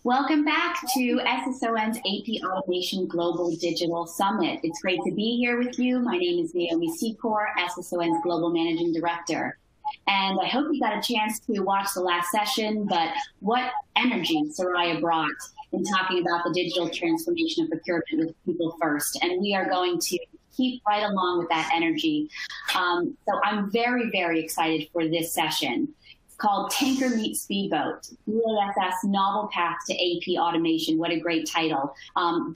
Welcome back to SSON's AP Automation Global Digital Summit. It's great to be here with you. My name is Naomi Secor, SSON's Global Managing Director. And I hope you got a chance to watch the last session, but what energy Soraya brought in talking about the digital transformation of procurement with people first. And we are going to keep right along with that energy. So I'm very, very excited for this session. Called Tanker Meets Speedboat, BASF's Novel Path to AP Automation. What a great title.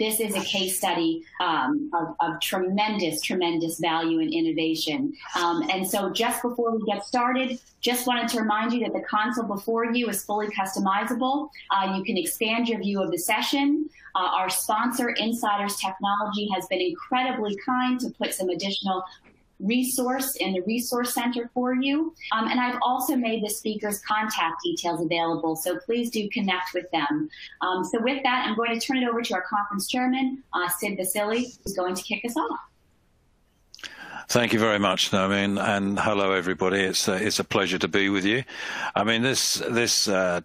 This is a case study of tremendous, tremendous value and innovation. And so just before we get started, just wanted to remind you that the console before you is fully customizable. You can expand your view of the session. Our sponsor, Insiders Technology, has been incredibly kind to put some additional resource in the resource center for you. And I've also made the speaker's contact details available, so please do connect with them. So with that, I'm going to turn it over to our conference chairman, Sid Vasili, who's going to kick us off. Thank you very much, Naomi, and hello everybody. It's a pleasure to be with you. I mean, this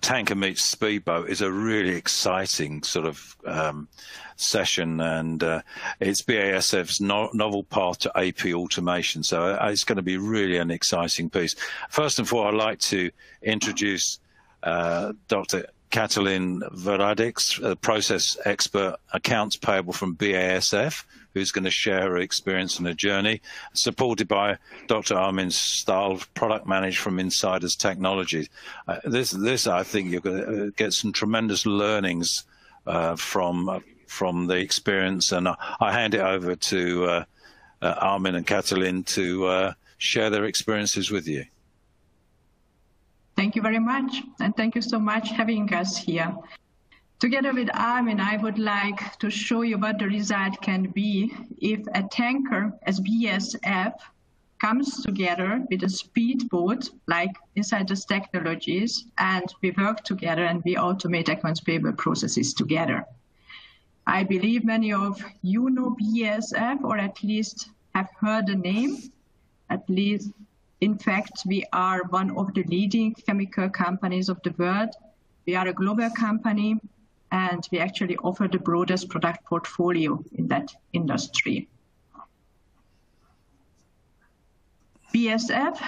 Tanker Meets Speedboat is a really exciting sort of session, and it's BASF's novel path to AP automation. So it's going to be really an exciting piece. First and foremost, I'd like to introduce Dr. Katalin Veradiks, a process expert, accounts payable from BASF, who's going to share her experience and her journey, supported by Dr. Armin Stahl, product manager from Insiders Technology. This, I think, you're going to get some tremendous learnings from the experience, and I hand it over to Armin and Katalin to share their experiences with you. Thank you very much, and thank you so much for having us here. Together with Armin, I would like to show you what the result can be if a tanker as BASF comes together with a speedboat like Insiders Technologies, and we work together and we automate accounts payable processes together. I believe many of you know BASF, or at least have heard the name. At least, in fact, we are one of the leading chemical companies of the world. We are a global company, and we actually offer the broadest product portfolio in that industry. BASF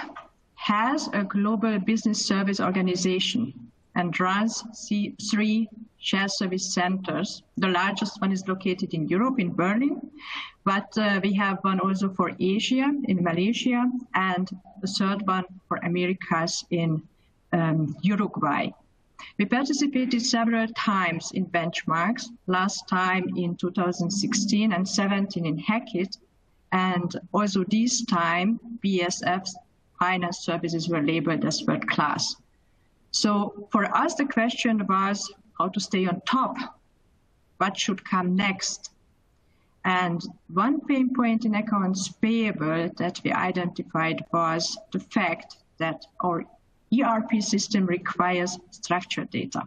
has a global business service organization and runs three shared service centers. The largest one is located in Europe, in Berlin, but we have one also for Asia, in Malaysia, and the third one for Americas in Uruguay. We participated several times in benchmarks, last time in 2016 and 17 in Hackett, and also this time BASF's finance services were labeled as world class. So for us, the question was how to stay on top, what should come next. And one pain point in accounts payable that we identified was the fact that our ERP system requires structured data.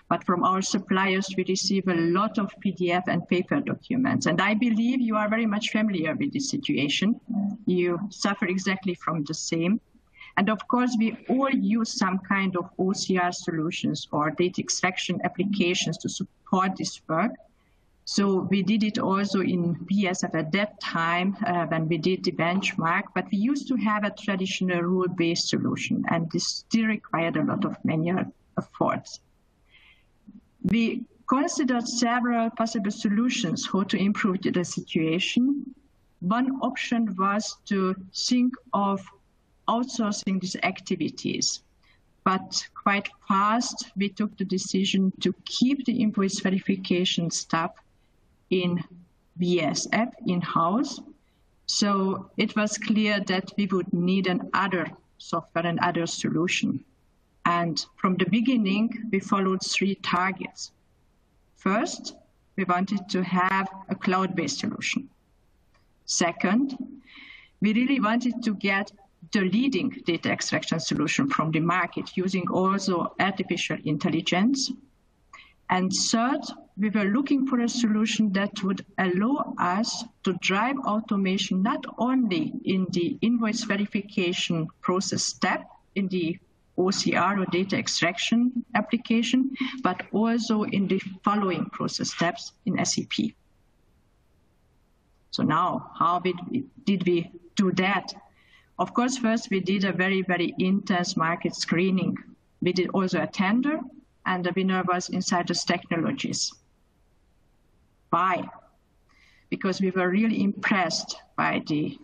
But from our suppliers, we receive a lot of PDF and paper documents. And I believe you are very much familiar with this situation. You suffer exactly from the same. And of course, we all use some kind of OCR solutions or data extraction applications to support this work. So we did it also in BASF at that time when we did the benchmark, but we used to have a traditional rule-based solution, and this still required a lot of manual efforts. We considered several possible solutions how to improve the situation. One option was to think of outsourcing these activities. But quite fast, we took the decision to keep the invoice verification stuff in BASF in-house. So it was clear that we would need another software and other solution. And from the beginning, we followed three targets. First, we wanted to have a cloud-based solution. Second, we really wanted to get the leading data extraction solution from the market using also artificial intelligence. And third, we were looking for a solution that would allow us to drive automation not only in the invoice verification process step in the OCR or data extraction application, but also in the following process steps in SAP. So now, how did we do that? Of course, first we did a very, very intense market screening. We did also a tender, and the winner was Insiders Technologies. Why? Because we were really impressed by the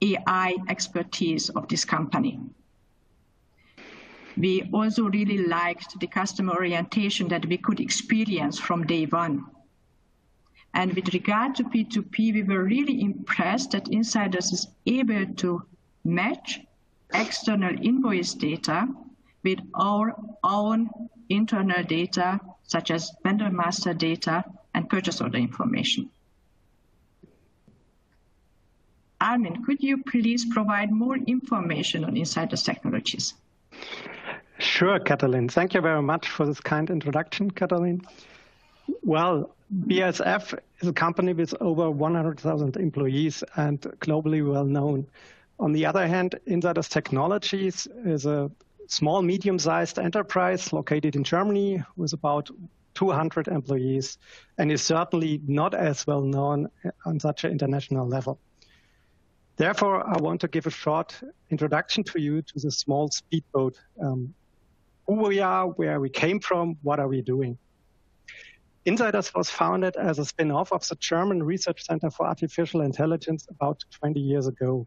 AI expertise of this company. We also really liked the customer orientation that we could experience from day one. And with regard to P2P, we were really impressed that Insiders is able to match external invoice data with our own internal data, such as vendor master data and purchase order information. Armin, could you please provide more information on Insiders Technologies? Sure, Katalin. Thank you very much for this kind introduction, Katalin. Well, BASF is a company with over 100,000 employees and globally well known. On the other hand, Insiders Technologies is a small, medium-sized enterprise located in Germany with about 200 employees and is certainly not as well known on such an international level. Therefore, I want to give a short introduction to you to the small Speedboat. Who we are, where we came from, what are we doing? Insiders was founded as a spin-off of the German Research Center for Artificial Intelligence about 20 years ago.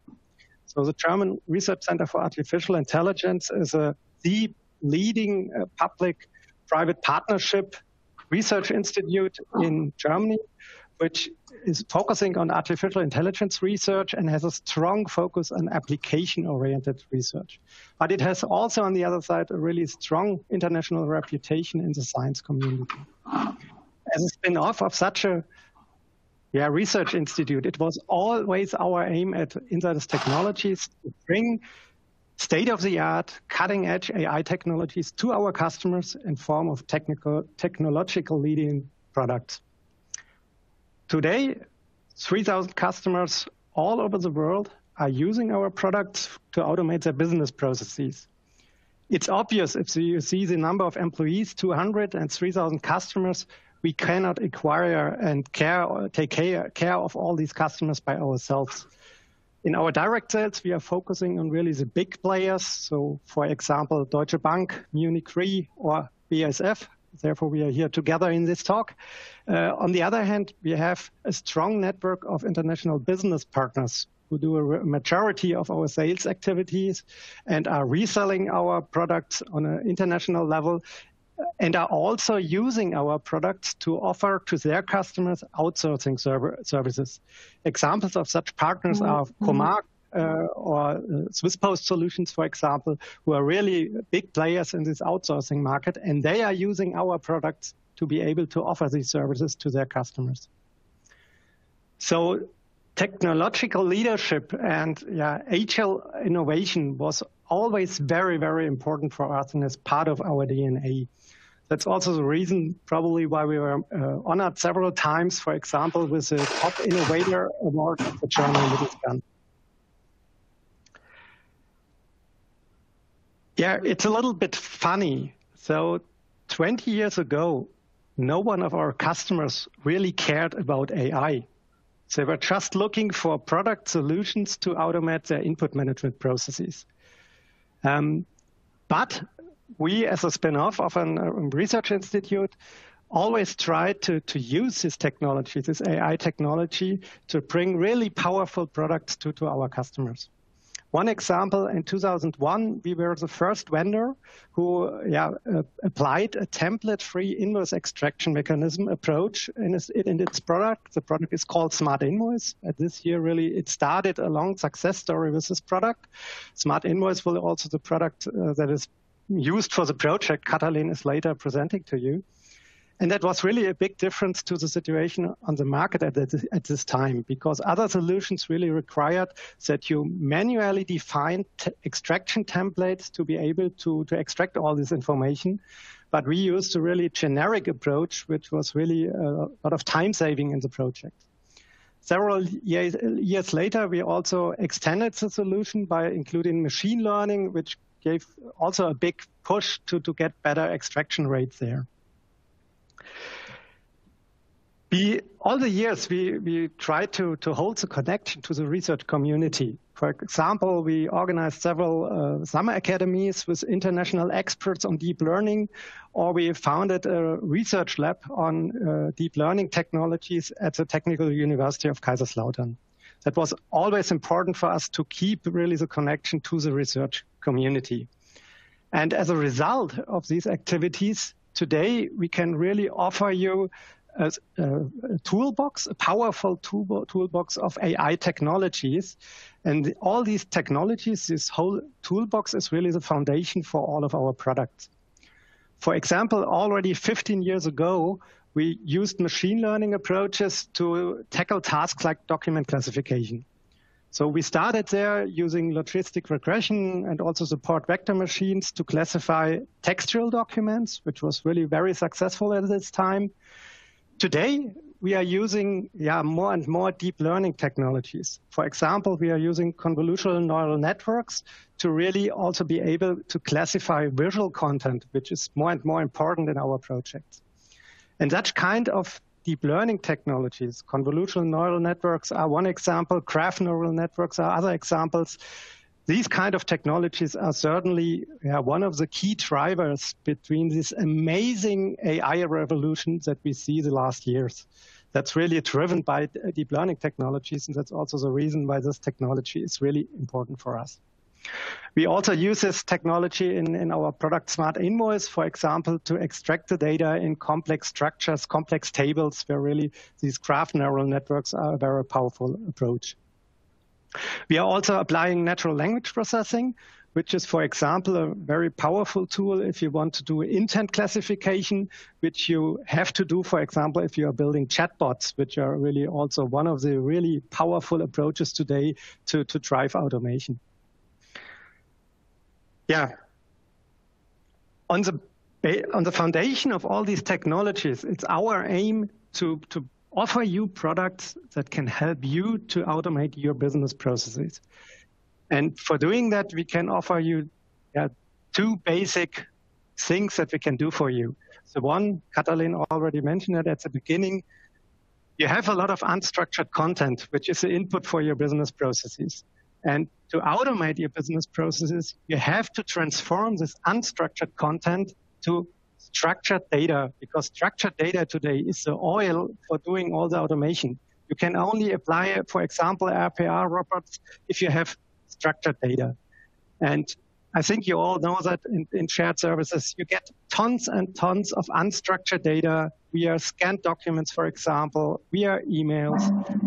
So the German Research Center for Artificial Intelligence is the leading public-private partnership research institute in Germany, which is focusing on artificial intelligence research and has a strong focus on application-oriented research. But it has also, on the other side, a really strong international reputation in the science community. As a spin-off of such a research institute, it was always our aim at Insiders Technologies to bring state-of-the-art, cutting-edge AI technologies to our customers in form of technological leading products. Today, 3,000 customers all over the world are using our products to automate their business processes. It's obvious if you see the number of employees, 200 and 3,000 customers, we cannot acquire and take care of all these customers by ourselves. In our direct sales, we are focusing on really the big players. So, for example, Deutsche Bank, Munich Re, or BASF. Therefore, we are here together in this talk. On the other hand, we have a strong network of international business partners who do a majority of our sales activities and are reselling our products on an international level and are also using our products to offer to their customers outsourcing services. Examples of such partners are Comarch or Swiss Post Solutions, for example, who are really big players in this outsourcing market, and they are using our products to be able to offer these services to their customers. So technological leadership and agile innovation was always very, very important for us and is part of our DNA. That's also the reason probably why we were honored several times, for example, with the Top Innovator Award of the German Mittelstand. Yeah, it's a little bit funny. So 20 years ago, no one of our customers really cared about AI. They were just looking for product solutions to automate their input management processes. But we, as a spin-off of a research institute, always tried to use this technology, this AI technology, to bring really powerful products to our customers. One example, in 2001, we were the first vendor who applied a template-free invoice extraction mechanism approach in its product. The product is called Smart Invoice. And this year, really, it started a long success story with this product. Smart Invoice will also the product that is used for the project Katalin is later presenting to you. And that was really a big difference to the situation on the market at this time, because other solutions really required that you manually define extraction templates to be able to extract all this information. But we used a really generic approach, which was really a lot of time saving in the project. Several years later, we also extended the solution by including machine learning, which gave also a big push to get better extraction rates there. All the years, we tried to hold the connection to the research community. For example, we organized several summer academies with international experts on deep learning, or we founded a research lab on deep learning technologies at the Technical University of Kaiserslautern. That was always important for us to keep really the connection to the research community. And as a result of these activities, today we can really offer you a toolbox, a powerful toolbox of AI technologies. And all these technologies, this whole toolbox is really the foundation for all of our products. For example, already 15 years ago, we used machine learning approaches to tackle tasks like document classification. So we started there using logistic regression and also support vector machines to classify textual documents, which was really very successful at this time. Today, we are using more and more deep learning technologies. For example, we are using convolutional neural networks to really also be able to classify visual content, which is more and more important in our projects. And that kind of deep learning technologies, convolutional neural networks are one example, graph neural networks are other examples. These kind of technologies are certainly one of the key drivers between this amazing AI revolution that we see the last years. That's really driven by deep learning technologies, and that's also the reason why this technology is really important for us. We also use this technology in our product Smart Invoice, for example, to extract the data in complex structures, complex tables, where really these graph neural networks are a very powerful approach. We are also applying natural language processing, which is, for example, a very powerful tool if you want to do intent classification, which you have to do, for example, if you are building chatbots, which are really also one of the really powerful approaches today to drive automation. Yeah. On the foundation of all these technologies, it's our aim to offer you products that can help you to automate your business processes. And for doing that, we can offer you two basic things that we can do for you. So one, Katalin already mentioned it at the beginning, you have a lot of unstructured content, which is the input for your business processes. And to automate your business processes, you have to transform this unstructured content to structured data, because structured data today is the oil for doing all the automation. You can only apply, for example, RPA robots if you have structured data. And I think you all know that in shared services, you get tons and tons of unstructured data via scanned documents, for example, via emails,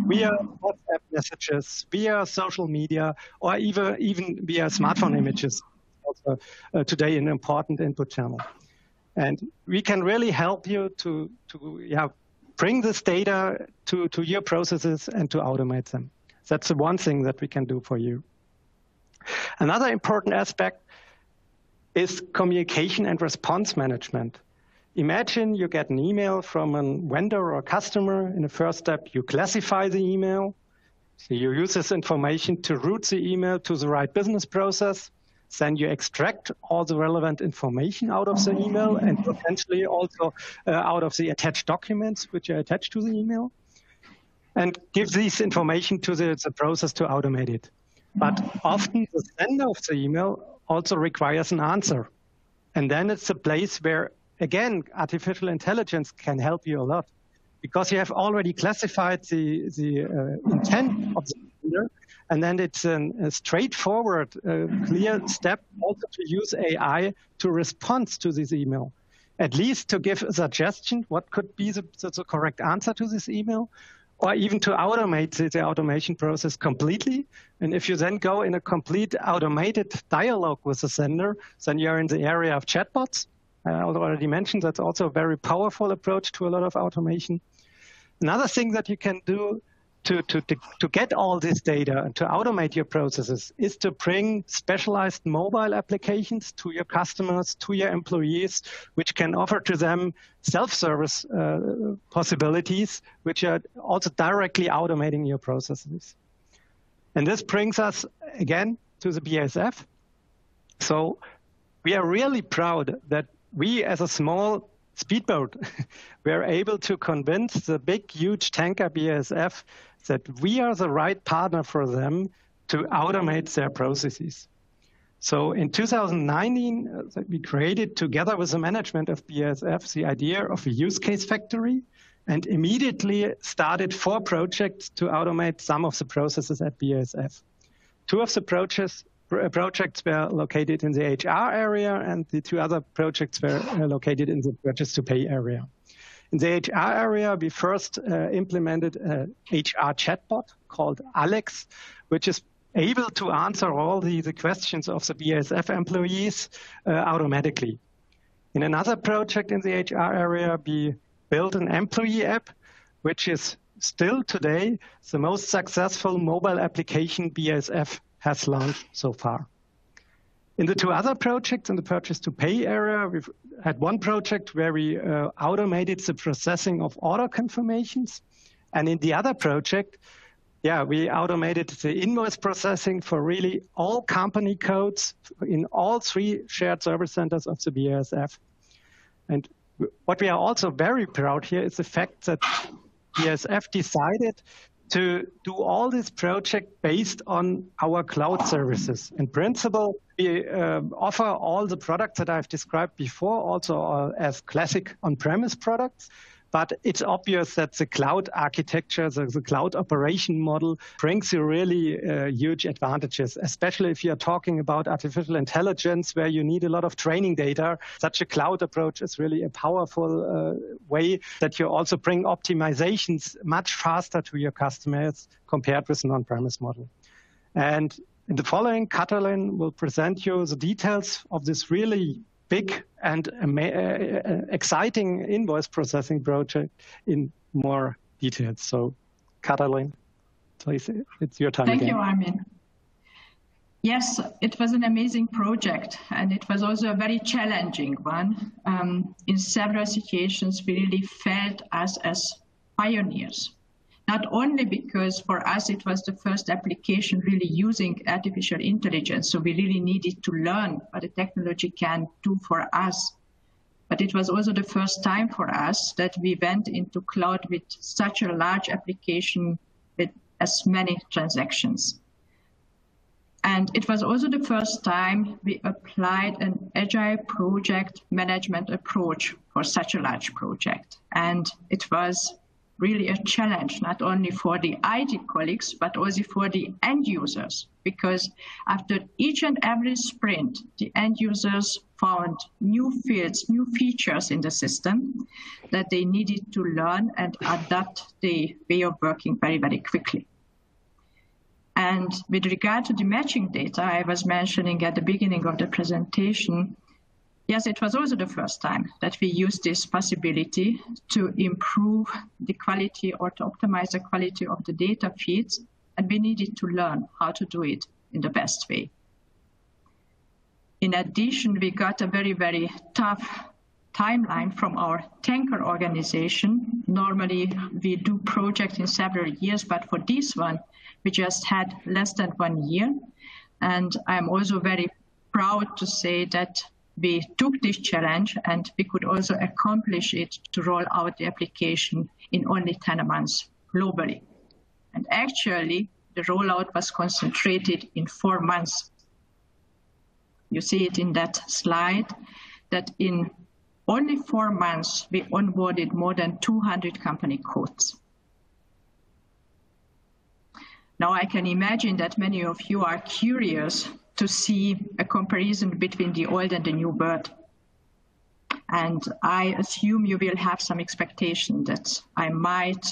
via WhatsApp messages, via social media, or even via smartphone images. Also today an important input channel. And we can really help you to bring this data to your processes and to automate them. That's the one thing that we can do for you. Another important aspect is communication and response management. Imagine you get an email from a vendor or customer. In the first step, you classify the email. So you use this information to route the email to the right business process. Then you extract all the relevant information out of the email and potentially also out of the attached documents which are attached to the email, and give this information to the process to automate it. But often the sender of the email also requires an answer. And then it's a place where, again, artificial intelligence can help you a lot, because you have already classified the intent of the sender. And then it's a straightforward, clear step also to use AI to respond to this email, at least to give a suggestion what could be the correct answer to this email, or even to automate the automation process completely. And if you then go in a complete automated dialogue with the sender, then you're in the area of chatbots. I already mentioned that's also a very powerful approach to a lot of automation. Another thing that you can do to get all this data and to automate your processes is to bring specialized mobile applications to your customers, to your employees, which can offer to them self-service possibilities, which are also directly automating your processes. And this brings us again to the BASF. So we are really proud that we, as a small speedboat, were able to convince the big, huge tanker BASF that we are the right partner for them to automate their processes. So in 2019, we created, together with the management of BASF, the idea of a use case factory, and immediately started 4 projects to automate some of the processes at BASF. 2 of the projects were located in the HR area, and the 2 other projects were located in the purchase to pay area. In the HR area, we first implemented a HR chatbot called Alex, which is able to answer all the questions of the BASF employees automatically. In another project in the HR area, we built an employee app, which is still today the most successful mobile application BASF has launched so far. In the 2 other projects in the purchase to pay area, we've had 1 project where we automated the processing of order confirmations. And in the other project, we automated the invoice processing for really all company codes in all 3 shared service centers of the BASF. And what we are also very proud here is the fact that BASF decided to do all this project based on our cloud services. In principle, we offer all the products that I've described before also as classic on-premise products. But it's obvious that the cloud architecture, the cloud operation model brings you really huge advantages, especially if you're talking about artificial intelligence, where you need a lot of training data. Such a cloud approach is really a powerful way that you also bring optimizations much faster to your customers compared with an on-premise model. And in the following, Katalin will present you the details of this really big and exciting invoice processing project in more details. So, Katalin, please, it's your time again. Thank you, Armin. Yes, it was an amazing project, and it was also a very challenging one. In several situations, we really felt us as pioneers. Not only because for us it was the first application really using artificial intelligence, so we really needed to learn what the technology can do for us, but it was also the first time for us that we went into cloud with such a large application with as many transactions. And it was also the first time we applied an agile project management approach for such a large project. And it was really a challenge, not only for the IT colleagues, but also for the end users, because after each and every sprint, the end users found new fields, new features in the system that they needed to learn and adapt the way of working very, very quickly. And with regard to the matching data I was mentioning at the beginning of the presentation, yes, it was also the first time that we used this possibility to improve the quality or to optimize the quality of the data feeds, and we needed to learn how to do it in the best way. In addition, we got a very, very tough timeline from our tanker organization. Normally, we do projects in several years, but for this one, we just had less than 1 year. And I'm also very proud to say that we took this challenge and we could also accomplish it to roll out the application in only 10 months globally. And actually, the rollout was concentrated in 4 months. You see it in that slide, that in only 4 months, we onboarded more than 200 company codes. Now, I can imagine that many of you are curious to see a comparison between the old and the new bird. And I assume you will have some expectation that I might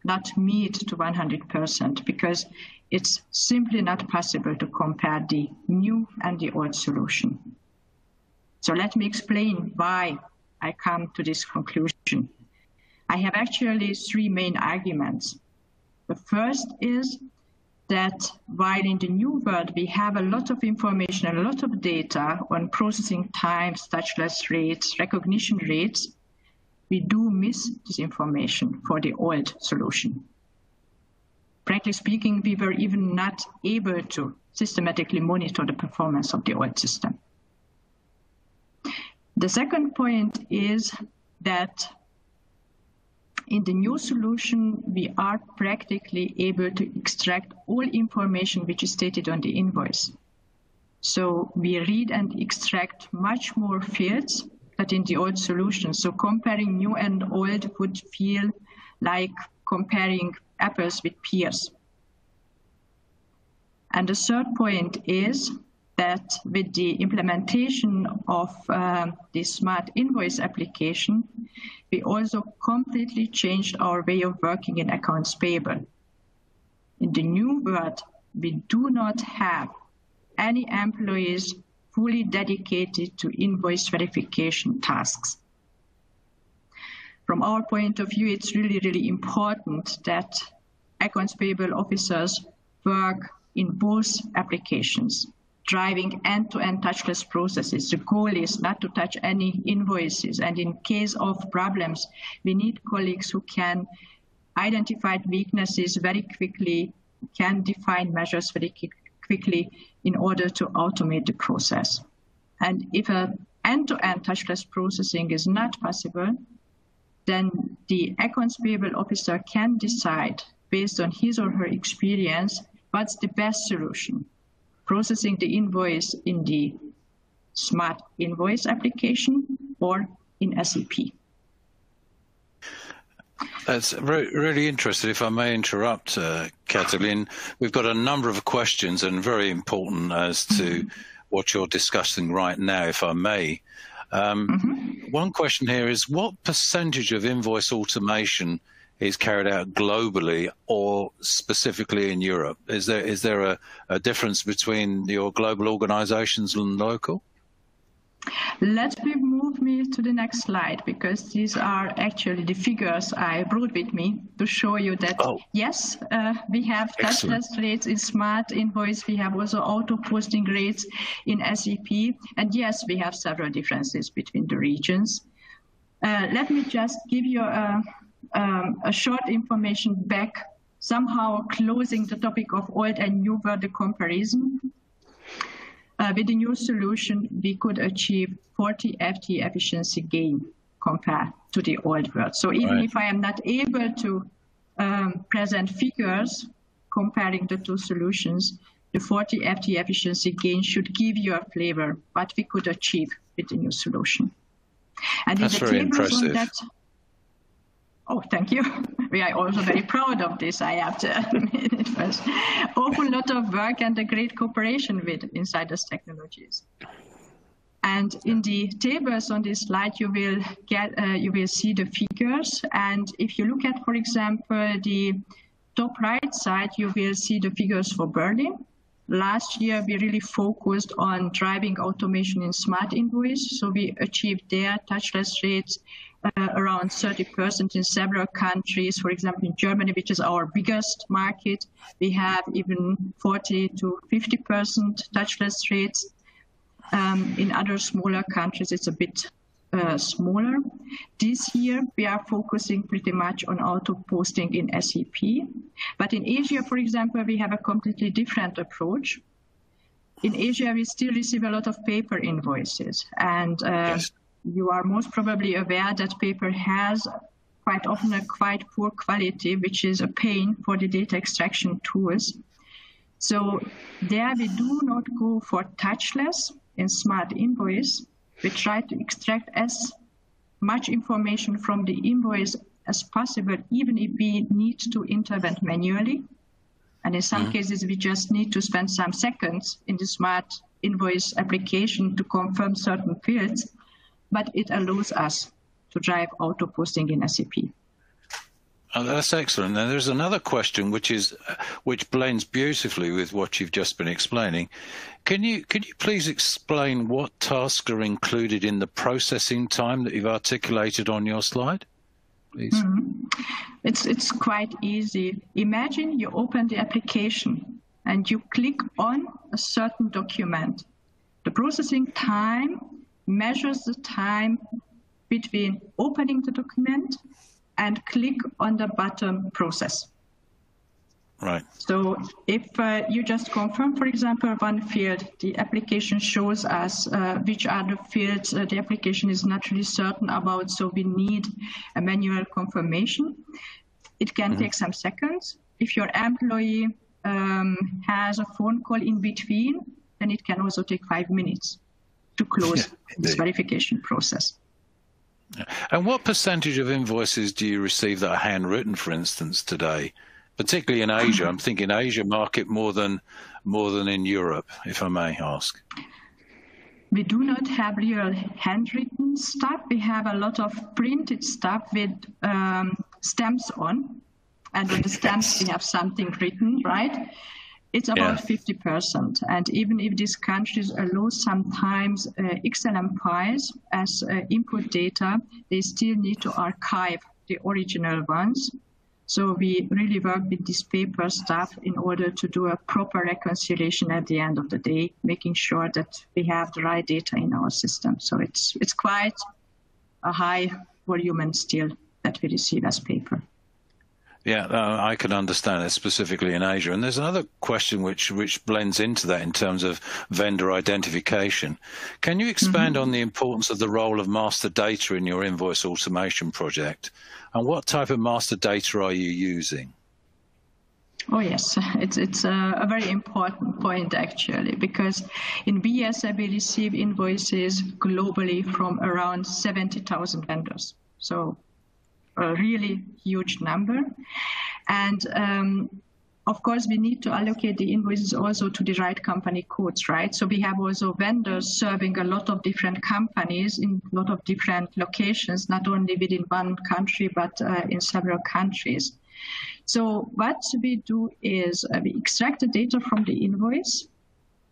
not meet to 100%, because it's simply not possible to compare the new and the old solution. So let me explain why I come to this conclusion. I have actually 3 main arguments. The first is that while in the new world we have a lot of information and a lot of data on processing times, touchless rates, recognition rates, we do miss this information for the old solution. Frankly speaking, we were even not able to systematically monitor the performance of the old system. The second point is that in the new solution, we are practically able to extract all information which is stated on the invoice. So we read and extract much more fields than in the old solution. So comparing new and old would feel like comparing apples with pears. And the third point is that with the implementation of the Smart Invoice application, we also completely changed our way of working in accounts payable. In the new world, we do not have any employees fully dedicated to invoice verification tasks. From our point of view, it's really, really important that accounts payable officers work in both applications, driving end-to-end touchless processes. The goal is not to touch any invoices, and in case of problems, we need colleagues who can identify weaknesses very quickly, can define measures very quickly in order to automate the process. And if an end-to-end touchless processing is not possible, then the accounts payable officer can decide, based on his or her experience, what's the best solution. Processing the invoice in the Smart Invoice application or in SAP. That's really interesting. If I may interrupt, Katalin, we've got a number of questions and very important as to what you're discussing right now, if I may. One question here is, what percentage of invoice automation is carried out globally or specifically in Europe? Is there a difference between your global organizations and local? Let me move to the next slide, because these are actually the figures I brought with me to show you that, yes, we have touchless rates in Smart Invoice. We have also auto-posting rates in SAP. And yes, we have several differences between the regions. Let me just give you a short information back, somehow closing the topic of old and new world comparison. With the new solution, we could achieve 40 FTE efficiency gain compared to the old world. So even if I am not able to present figures comparing the two solutions, the 40 FTE efficiency gain should give you a flavor what we could achieve with the new solution. And that's very impressive. Oh, thank you. We are also very proud of this, I have to admit. It was an awful lot of work and a great cooperation with Insiders Technologies. And in the tables on this slide, you will see the figures. And if you look at, for example, the top right side, you will see the figures for Berlin. Last year, we really focused on driving automation in Smart Invoice. So we achieved there touchless rates around 30% in several countries. For example, in Germany, which is our biggest market, we have even 40 to 50% touchless rates. In other smaller countries, it's a bit smaller. This year, we are focusing pretty much on auto-posting in SAP. But in Asia, for example, we have a completely different approach. In Asia, we still receive a lot of paper invoices. And you are most probably aware that paper has quite often a quite poor quality, which is a pain for the data extraction tools. So there we do not go for touchless in Smart Invoice. We try to extract as much information from the invoice as possible, even if we need to intervene manually. And in some cases, we just need to spend some seconds in the Smart Invoice application to confirm certain fields, but it allows us to drive auto-posting in SAP. Oh, that's excellent. Now, there's another question which blends beautifully with what you've just been explaining. Can you please explain what tasks are included in the processing time that you've articulated on your slide? please? It's quite easy. Imagine you open the application and you click on a certain document. The processing time measures the time between opening the document and click on the button process. Right. So if you just confirm, for example, one field, the application shows us which are the fields the application is not really certain about, so we need a manual confirmation. It can take some seconds. If your employee has a phone call in between, then it can also take 5 minutes to close this verification process. And what percentage of invoices do you receive that are handwritten, for instance, today? Particularly in Asia. I'm thinking Asia market more than in Europe, if I may ask. We do not have real handwritten stuff. We have a lot of printed stuff with stamps on. And on the stamps, we have something written, right? It's about 50%. And even if these countries allow sometimes XLM files as input data, they still need to archive the original ones. So we really work with this paper stuff in order to do a proper reconciliation at the end of the day, making sure that we have the right data in our system. So it's quite a high volume still that we receive as paper. Yeah, I can understand it specifically in Asia. And there's another question which blends into that in terms of vendor identification. Can you expand on the importance of the role of master data in your invoice automation project? And what type of master data are you using? Oh, yes, it's a very important point, actually, because in BASF we receive invoices globally from around 70,000 vendors. So a really huge number. And of course, we need to allocate the invoices also to the right company codes, right? So we have also vendors serving a lot of different companies in a lot of different locations, not only within one country, but in several countries. So what we do is we extract the data from the invoice,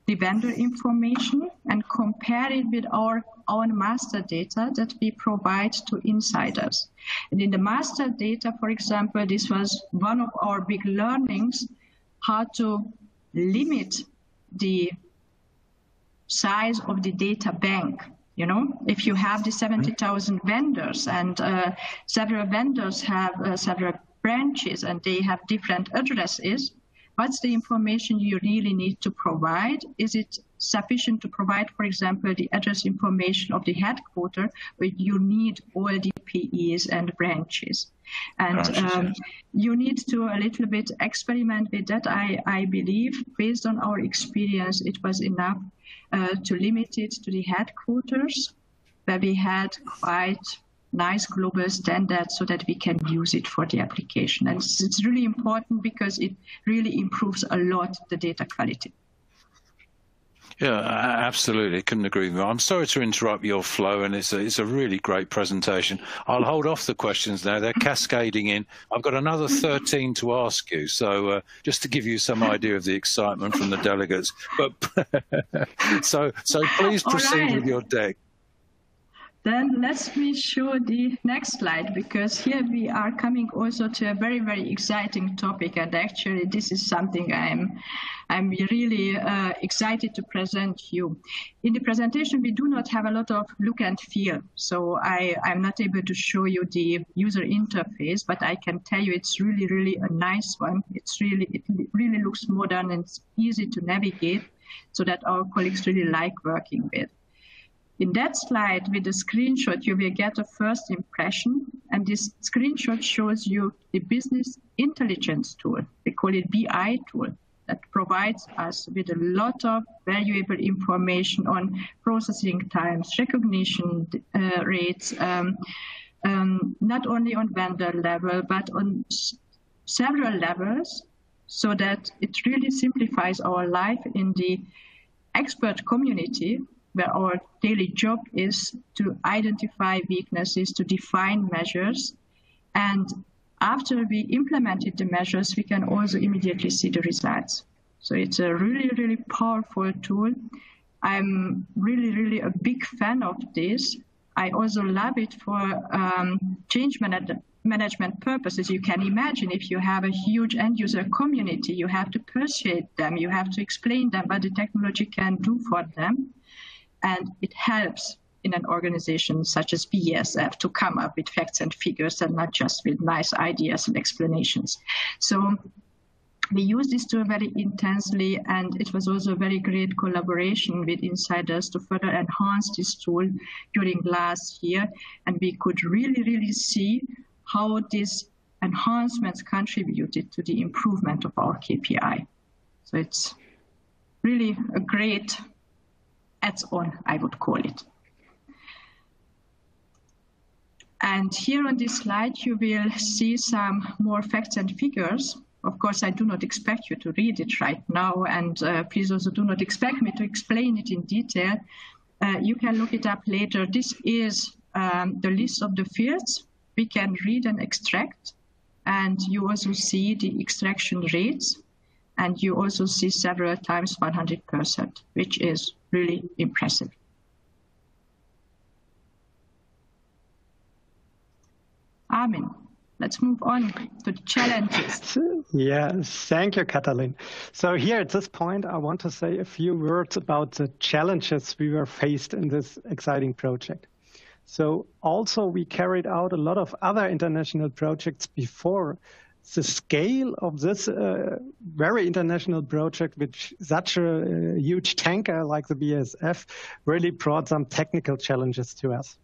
the vendor information, and compare it with our own master data that we provide to insiders. And in the master data, for example, this was one of our big learnings, how to limit the size of the data bank. You know, if you have the 70,000 vendors and several vendors have several branches and they have different addresses, what's the information you really need to provide? Is it sufficient to provide, for example, the address information of the headquarters, where you need all the PEs and branches? And you need to a little bit experiment with that. I believe, based on our experience, it was enough to limit it to the headquarters, where we had quite nice global standards so that we can use it for the application. And it's really important because it really improves a lot the data quality. Yeah, absolutely. Couldn't agree with you. I'm sorry to interrupt your flow, and it's a really great presentation. I'll hold off the questions now. They're cascading in. I've got another 13 to ask you, so just to give you some idea of the excitement from the delegates. But so please proceed with your deck. Then let me show the next slide, because here we are coming also to a very, very exciting topic. And actually, this is something I'm really excited to present you. In the presentation, we do not have a lot of look and feel. So I'm not able to show you the user interface, but I can tell you it's really, really a nice one. It really looks modern and it's easy to navigate so that our colleagues really like working with. In that slide, with the screenshot, you will get a first impression, and this screenshot shows you the business intelligence tool. We call it BI tool, that provides us with a lot of valuable information on processing times, recognition rates, not only on vendor level, but on several levels, so that it really simplifies our life in the expert community, where our daily job is to identify weaknesses, to define measures. And after we implemented the measures, we can also immediately see the results. So it's a really, really powerful tool. I'm really, really a big fan of this. I also love it for change management purposes, you can imagine if you have a huge end user community, you have to persuade them, you have to explain them what the technology can do for them. And it helps in an organization such as BASF to come up with facts and figures and not just with nice ideas and explanations. So we use this tool very intensely, and it was also a very great collaboration with insiders to further enhance this tool during last year. And we could really see how these enhancements contributed to the improvement of our KPI. So it's really a great add-on, I would call it. And here on this slide, you will see some more facts and figures. Of course, I do not expect you to read it right now, and please also do not expect me to explain it in detail. You can look it up later. This is the list of the fields we can read and extract, and you also see the extraction rates, and you also see several times 100%, which is really impressive. Armin, let's move on to the challenges. Yes, thank you, Katalin. So here at this point, I want to say a few words about the challenges we were faced in this exciting project. So also we carried out a lot of other international projects before. The scale of this very international project, which such a huge tanker like the BASF, really brought some technical challenges to us.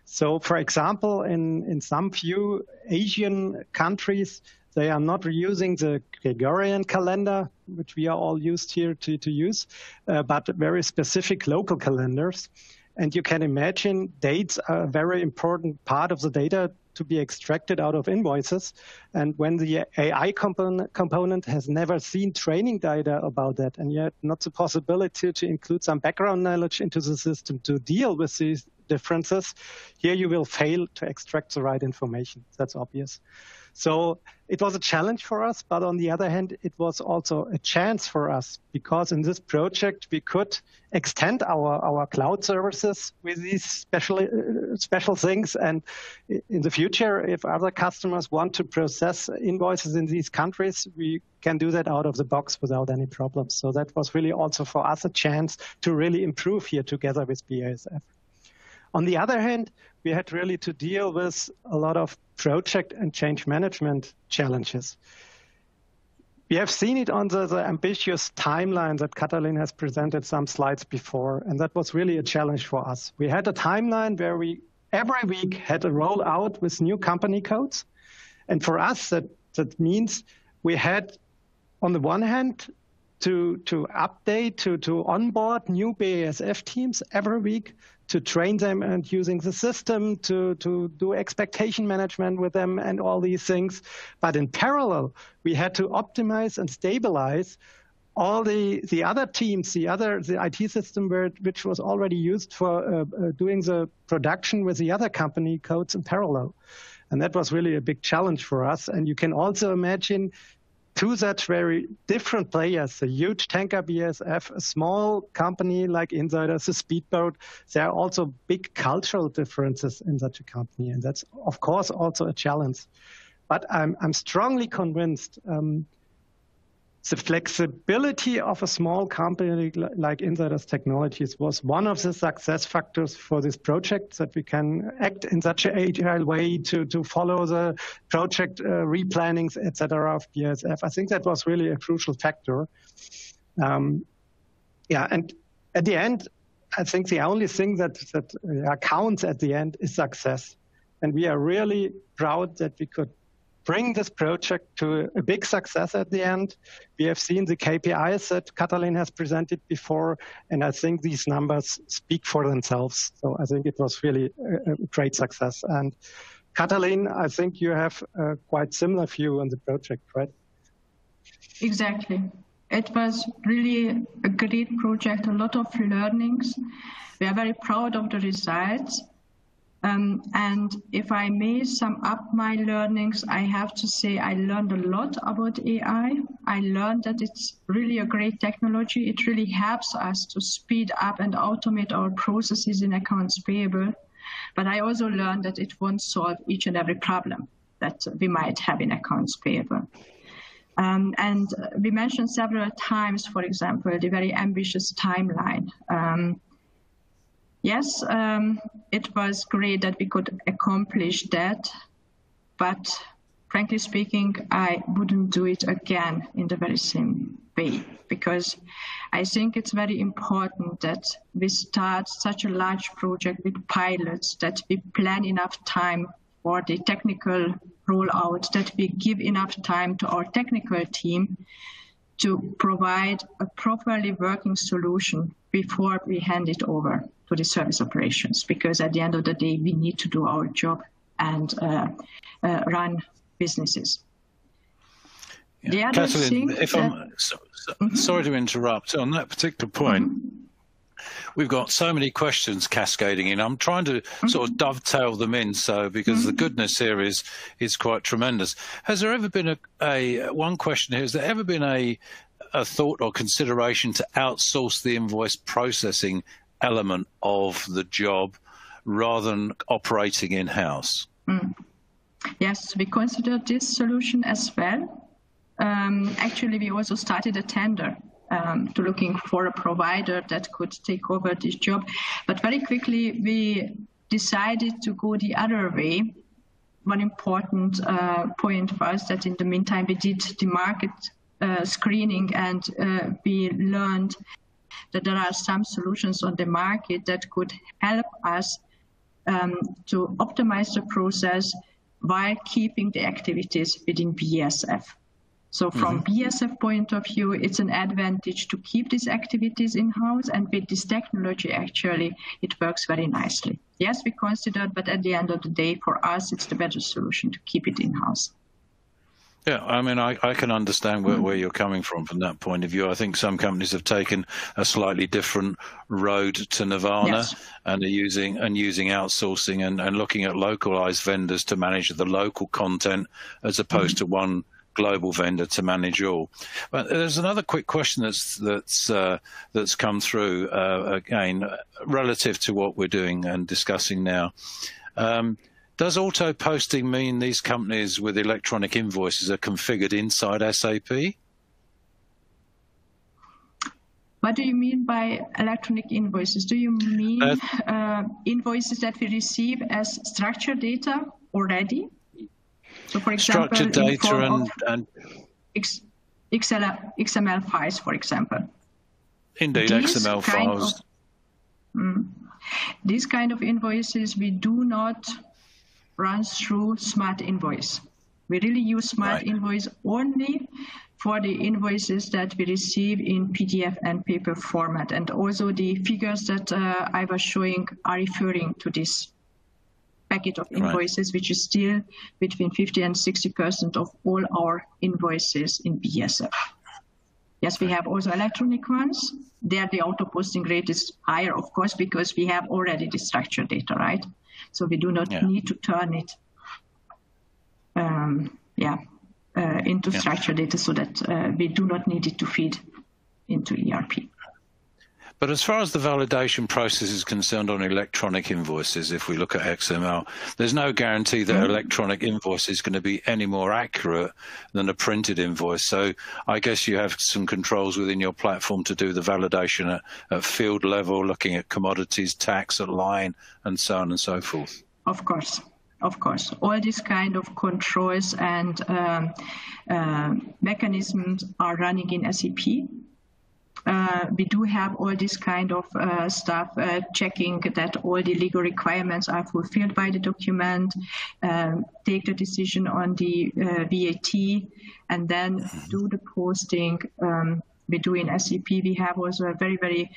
So, for example, in some few Asian countries, they are not using the Gregorian calendar, which we are all used here to use, but very specific local calendars. And you can imagine dates are a very important part of the data to be extracted out of invoices. And when the AI component has never seen training data about that, and yet not the possibility to include some background knowledge into the system to deal with these differences, here you will fail to extract the right information. That's obvious. So it was a challenge for us, but on the other hand, it was also a chance for us, because in this project, we could extend our cloud services with these special things. And in the future, if other customers want to process invoices in these countries, we can do that out of the box without any problems. So that was really also for us a chance to really improve here together with BASF. On the other hand, we had really to deal with a lot of project and change management challenges. We have seen it on the ambitious timeline that Katalin has presented some slides before, and that was really a challenge for us. We had a timeline where we every week had a rollout with new company codes. And for us, that means we had, on the one hand, to update, to onboard new BASF teams every week, to train them and using the system, to do expectation management with them and all these things. But in parallel, we had to optimize and stabilize all the other teams, the IT system which was already used for doing the production with the other company codes in parallel. And that was really a big challenge for us. And you can also imagine two such very different players, a huge tanker BASF, a small company like Insiders, a Speedboat. There are also big cultural differences in such a company. And that's, of course, also a challenge. But I'm strongly convinced the flexibility of a small company like Insiders Technologies was one of the success factors for this project, that we can act in such an agile way to follow the project replannings, etc. of BASF. I think that was really a crucial factor. And at the end, I think the only thing that counts at the end is success. And we are really proud that we could bring this project to a big success at the end. We have seen the KPIs that Katalin has presented before, and I think these numbers speak for themselves. So I think it was really a great success. And Katalin, I think you have a quite similar view on the project, right? Exactly. It was really a great project, a lot of learnings. We are very proud of the results. And if I may sum up my learnings, I have to say I learned a lot about AI. I learned that it's really a great technology. It really helps us to speed up and automate our processes in accounts payable. But I also learned that it won't solve each and every problem. that we might have in accounts payable. And we mentioned several times, for example, the very ambitious timeline. Yes, it was great that we could accomplish that, but frankly speaking, I wouldn't do it again in the very same way, because I think it's very important that we start such a large project with pilots, that we plan enough time for the technical rollout, that we give enough time to our technical team to provide a properly working solution before we hand it over to the service operations, because at the end of the day, we need to do our job and run businesses. Yeah. The other Katalin, thing if I'm sorry to interrupt, on that particular point, we've got so many questions cascading in. I'm trying to sort of dovetail them in, so because the goodness here is quite tremendous. Has there ever been one question here? Has there ever been a thought or consideration to outsource the invoice processing element of the job rather than operating in-house? Yes, we considered this solution as well. Actually, we also started a tender to looking for a provider that could take over this job. But very quickly, we decided to go the other way. One important point for us that in the meantime, we did the market screening, and we learned that there are some solutions on the market that could help us to optimize the process while keeping the activities within BASF. So from BASF point of view, it's an advantage to keep these activities in-house, and with this technology, actually, it works very nicely. Yes, we considered, but at the end of the day, for us, it's the better solution to keep it in-house. Yeah, I mean, I can understand where you're coming from that point of view. I think some companies have taken a slightly different road to Nirvana, yes, and are using outsourcing and looking at localized vendors to manage the local content as opposed to one global vendor to manage all. But there's another quick question that's come through again relative to what we're doing and discussing now. Does auto posting mean these companies with electronic invoices are configured inside SAP? What do you mean by electronic invoices? Do you mean invoices that we receive as structured data already? So, for example, structured data and XML files, for example. Indeed, XML files. These kind of invoices we do not run through Smart Invoice. We really use Smart Invoice only for the invoices that we receive in PDF and paper format. And also the figures that I was showing are referring to this packet of invoices, which is still between 50 and 60% of all our invoices in BASF. Yes, we have also electronic ones. There the auto posting rate is higher, of course, because we have already the structured data, right? So we do not need to turn it into structured data, so that we do not need it to feed into ERP. But as far as the validation process is concerned on electronic invoices, if we look at XML, there's no guarantee that electronic invoice is going to be any more accurate than a printed invoice. So I guess you have some controls within your platform to do the validation at field level, looking at commodities, tax at line, and so on and so forth. Of course. Of course, all these kind of controls and mechanisms are running in SAP. We do have all this kind of stuff, checking that all the legal requirements are fulfilled by the document, take the decision on the VAT, and then do the posting. We do in SAP. We have also a very, very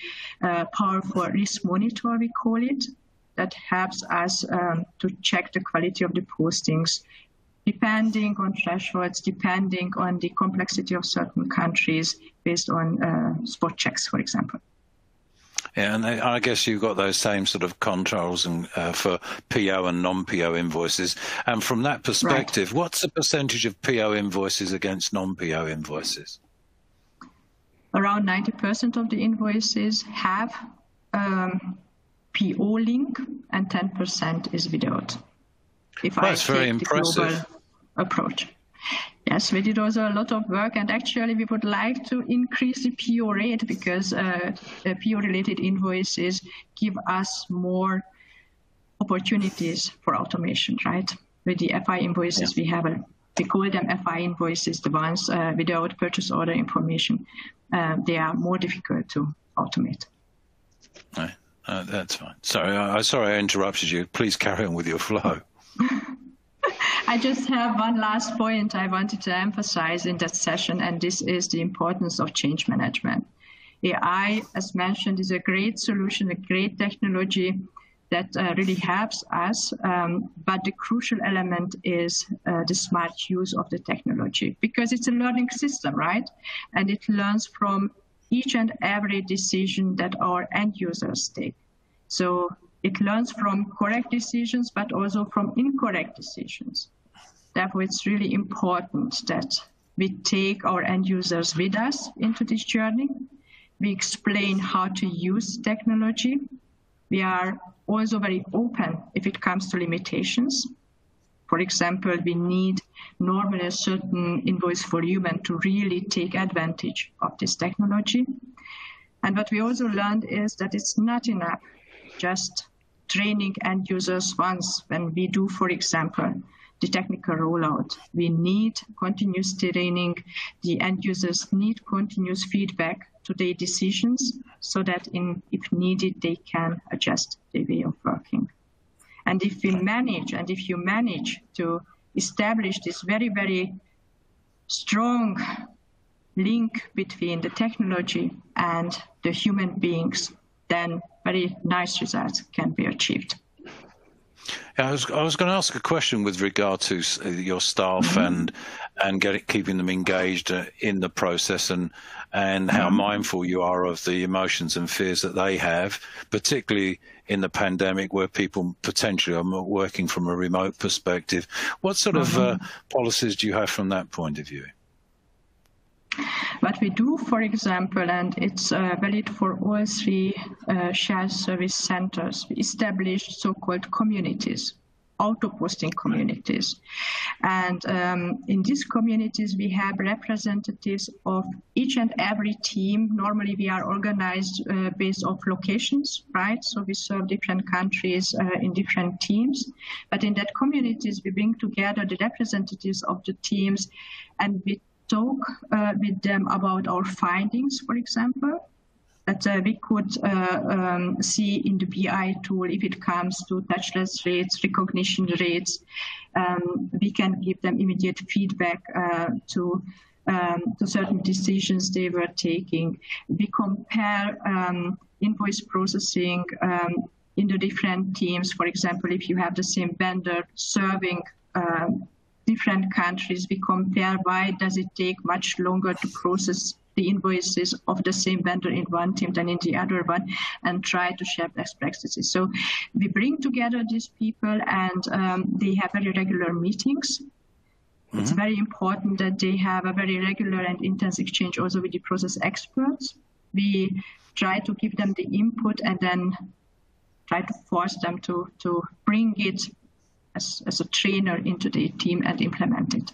powerful risk monitor, we call it, that helps us to check the quality of the postings, depending on thresholds, depending on the complexity of certain countries, based on spot checks, for example. Yeah, and I guess you've got those same sort of controls and, for PO and non-PO invoices. And from that perspective, what's the percentage of PO invoices against non-PO invoices? Around 90% of the invoices have PO link, and 10% is without. That's very impressive. approach. Yes, we did also a lot of work, and actually we would like to increase the PO rate because PO-related invoices give us more opportunities for automation, right? With the FI invoices, we call them FI invoices, the ones without purchase order information. They are more difficult to automate. Right. That's fine. Sorry, I interrupted you. Please carry on with your flow. I just have one last point I wanted to emphasize in that session, and this is the importance of change management. AI, as mentioned, is a great solution, a great technology that really helps us, but the crucial element is the smart use of the technology, because it's a learning system, right? And it learns from each and every decision that our end users take. So it learns from correct decisions, but also from incorrect decisions. Therefore, it's really important that we take our end users with us into this journey. We explain how to use technology. We are also very open if it comes to limitations. For example, we need normally a certain invoice volume to really take advantage of this technology. And what we also learned is that it's not enough just training end users once when we do, for example, the technical rollout. We need continuous training. The end users need continuous feedback to their decisions so that if needed, they can adjust their way of working. And if you manage to establish this very, very strong link between the technology and the human beings, then very nice results can be achieved. I was going to ask a question with regard to your staff and keeping them engaged in the process and how mindful you are of the emotions and fears that they have, particularly in the pandemic where people potentially are working from a remote perspective. What sort of policies do you have from that point of view? What we do, for example, and it's valid for all three shared service centers, we establish so-called communities, auto-posting communities. And in these communities, we have representatives of each and every team. Normally, we are organized based on locations, right? So we serve different countries in different teams. But in that communities, we bring together the representatives of the teams, and we talk with them about our findings, for example, that we could see in the BI tool if it comes to touchless rates, recognition rates. We can give them immediate feedback to certain decisions they were taking. We compare invoice processing in the different teams. For example, if you have the same vendor serving different countries, we compare why does it take much longer to process the invoices of the same vendor in one team than in the other one, and try to share best practices. So we bring together these people, and they have very regular meetings. It's very important that they have a very regular and intense exchange also with the process experts. We try to give them the input and then try to force them to bring it as a trainer into the team and implement it.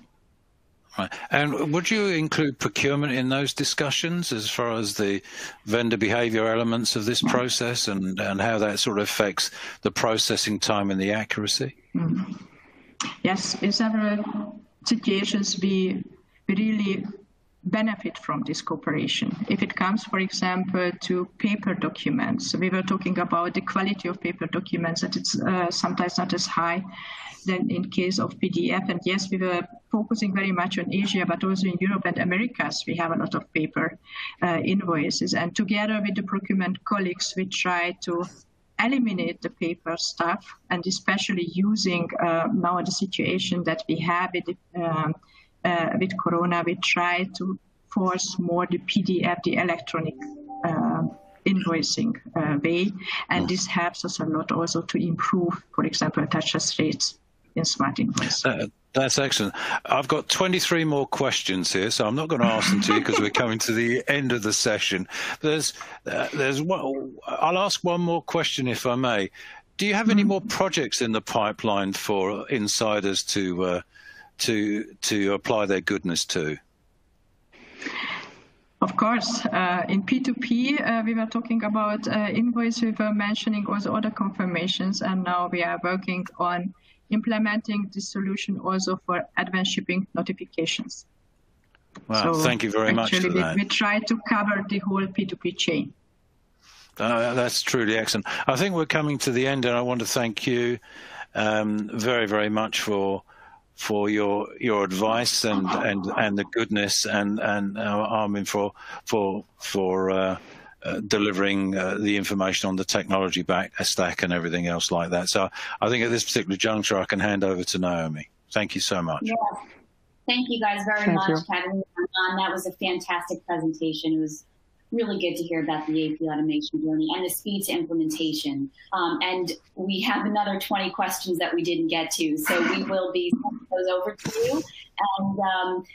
Right. And would you include procurement in those discussions as far as the vendor behavior elements of this process and how that sort of affects the processing time and the accuracy? Yes, in several situations we really benefit from this cooperation. If it comes, for example, to paper documents, we were talking about the quality of paper documents, that it's sometimes not as high than in case of PDF. And yes, we were focusing very much on Asia, but also in Europe and Americas, we have a lot of paper invoices. And together with the procurement colleagues, we try to eliminate the paper stuff, and especially using now the situation that we have with Corona, we try to force more the PDF, the electronic invoicing way, and this helps us a lot also to improve, for example, touchless rates in smart invoice. That's excellent. I've got 23 more questions here, so I'm not going to ask them to you because we're coming to the end of the session. There's one, I'll ask one more question if I may. Do you have any more projects in the pipeline for insiders to to apply their goodness to? Of course, in P2P, we were talking about Invoice, we were mentioning also other confirmations, and now we are working on implementing this solution also for advanced shipping notifications. Wow, so thank you very much for that. We try to cover the whole P2P chain. That's truly excellent. I think we're coming to the end, and I want to thank you very, very much for your advice and the goodness and Armin for delivering the information on the technology stack and everything else like that. So I think at this particular juncture, I can hand over to Naomi. Thank you so much. Yeah. Thank you guys very much, Kevin. That was a fantastic presentation. It was really good to hear about the AP automation journey and the speed to implementation. And we have another 20 questions that we didn't get to, so we will be sending those over to you. And,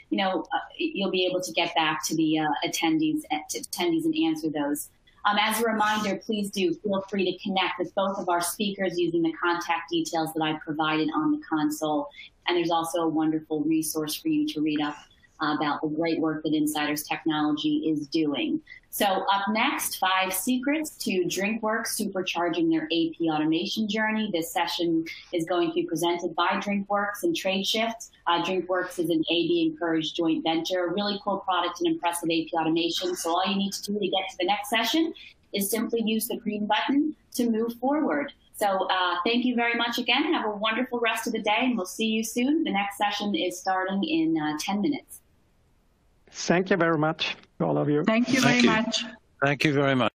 you'll be able to get back to the attendees and answer those. As a reminder, please do feel free to connect with both of our speakers using the contact details that I provided on the console. And there's also a wonderful resource for you to read up about the great work that Insiders Technology is doing. So up next, 5 secrets to DrinkWorks supercharging their AP automation journey. This session is going to be presented by DrinkWorks and TradeShift. DrinkWorks is an AB Encouraged joint venture, a really cool product and impressive AP automation. So all you need to do to get to the next session is simply use the green button to move forward. So thank you very much again. Have a wonderful rest of the day, and we'll see you soon. The next session is starting in 10 minutes. Thank you very much to all of you. Thank you very much. Thank you very much.